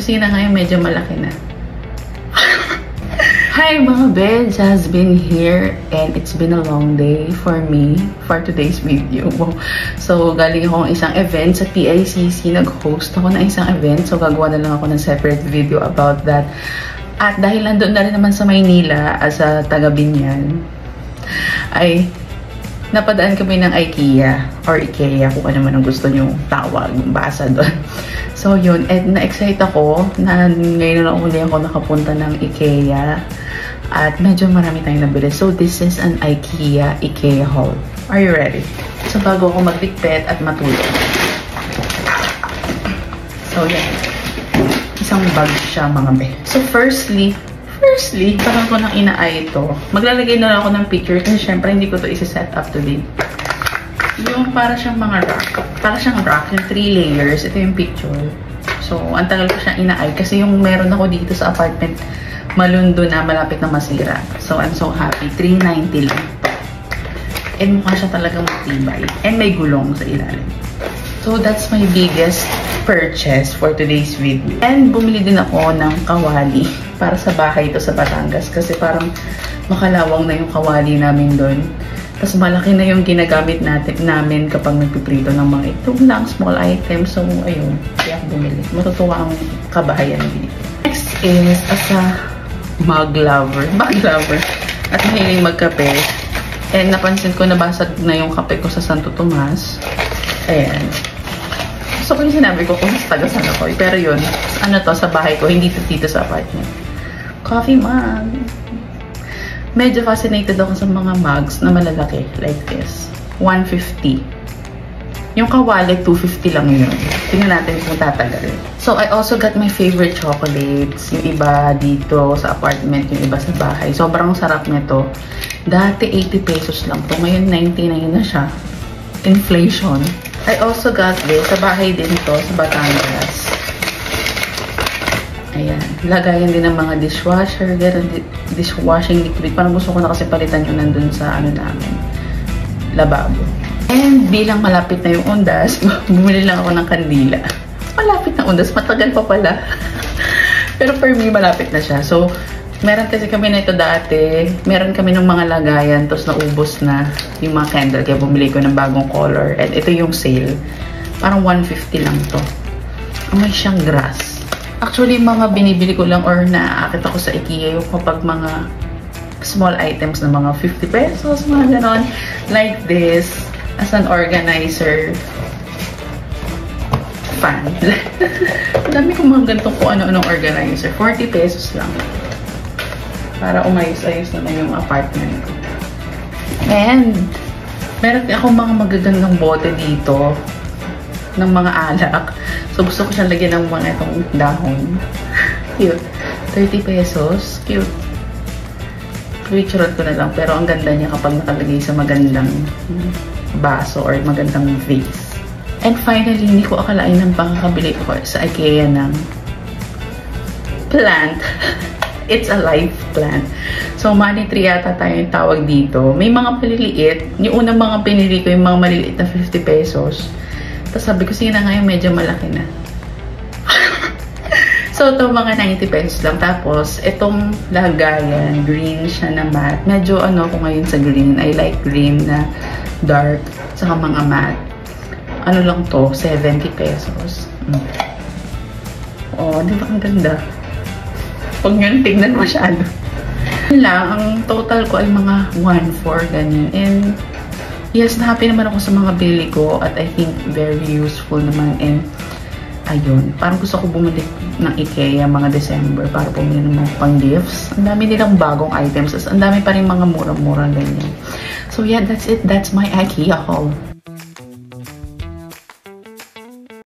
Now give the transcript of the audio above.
kusina ngayon medyo malaki na. Hi mga beds, has been here and it's been a long day for me for today's video. So galing akong isang event sa PICC, nag-host ako ng isang event, so gagawa na lang ako ng separate video about that. At dahil nandun na rin naman sa Maynila as a taga-Binyan, ay napadaan kami ng IKEA or IKEA, kung ano man ang gusto nyo tawag, basa doon. So yun, and na-excite ako na ngayon na uli ako nakapunta ng IKEA at medyo marami tayong nabili. So this is an IKEA haul. Are you ready? So bago ako magligpit at matulog. So yan, isang bag siya mga be. So firstly, parang ko nang inaay ito. Maglalagay na lang ako ng picture kasi syempre hindi ko to isa-set up today. Yung para siyang mga rack. Para siyang rack, yung 3 layers. Ito yung picture. So, ang tagal ko siyang inaay kasi yung meron ako dito sa apartment, malundo na, malapit na masira. So, I'm so happy. $390 lang. And mukha siya talagang matibay. And may gulong sa ilalim. So, that's my biggest purchase for today's video. And bumili din ako ng kawali para sa bahay ito sa Batangas. Kasi parang makalawang na yung kawali namin doon. Tapos malaki na yung ginagamit namin kapag nagpiprito ng mga itong lang small items. So, ayun. Kaya ako bumili. Matutuwa ang kabahayan dito. Next is as a mug lover. At mahiling magkape. And napansin ko nabasag na yung kape ko sa Santo Tomas. Ayan. So, kung sinabi ko kung sa taga sana ko. Pero yun, ano to, sa bahay ko. Hindi to dito sa apartment. Coffee mug. Medyo fascinated ako sa mga mugs na malalaki like this. $150. Yung kawali, $250 lang yun. Tingnan natin kung tatagal. So, I also got my favorite chocolates. Yung iba dito sa apartment, yung iba sa bahay. Sobrang sarap nito. Dati 80 pesos lang to. Ngayon 99 na siya. Inflation. I also got this sa bahay din to, sa Batangas. Ayan. Lagayan din ng mga dishwasher, dishwashing liquid. Parang gusto ko na kasi palitan yung nandun sa ano namin, lababo. And bilang malapit na yung undas, bumili lang ako ng kandila. Malapit na undas, matagal pa pala. Pero for me, malapit na siya. So, meron kasi kami na ito dati. Meron kami ng mga lagayan, tapos naubos na yung mga candle. Kaya bumili ko ng bagong color. And ito yung sale. Parang $150 lang to. May siyang grass. Actually, mga binibili ko lang or naaakit ako sa IKEA yung kapag mga small items na mga 50 pesos, mga ganon. Like this, as an organizer fan. Dami kong mga ganitong kung ano-anong organizer. 40 pesos lang. Para umayos-ayos naman yung apartment ko. And, meron akong mga magagandang bote dito ng mga alak. So, gusto ko siyang lagyan ng mga itong dahon. Cute. 30 pesos. Cute. Picture ko na lang. Pero ang ganda niya kapag nakalagay sa magandang baso or magandang vase. And finally, hindi ko akalain ng pangkakabili ko sa IKEA ng plant. It's a live plant. So, money tree yata tayong tawag dito. May mga maliliit. Yung unang mga pinili ko, yung mga maliliit na 50 pesos. Tapos sabi ko, sige na ngayon, medyo malaki na. So, ito mga 90 pesos lang. Tapos, itong lagayan, green siya na matte. Medyo ano ko ngayon sa green. I like green na dark. Saka mga matte. Ano lang to? 70 pesos. Oh, di ba ang ganda? Huwag nyo tignan masyado. Yun lang, ang total ko ay mga 1.4 ganyan. And yes, na-happy naman ako sa mga bili ko at I think very useful naman. And ayun, parang gusto ko bumili ng IKEA mga December para bumili ng mga pang-gifts. Ang dami nilang bagong items. Ang dami pa rin mga murang-murang ganyan. So yeah, that's it. That's my IKEA haul.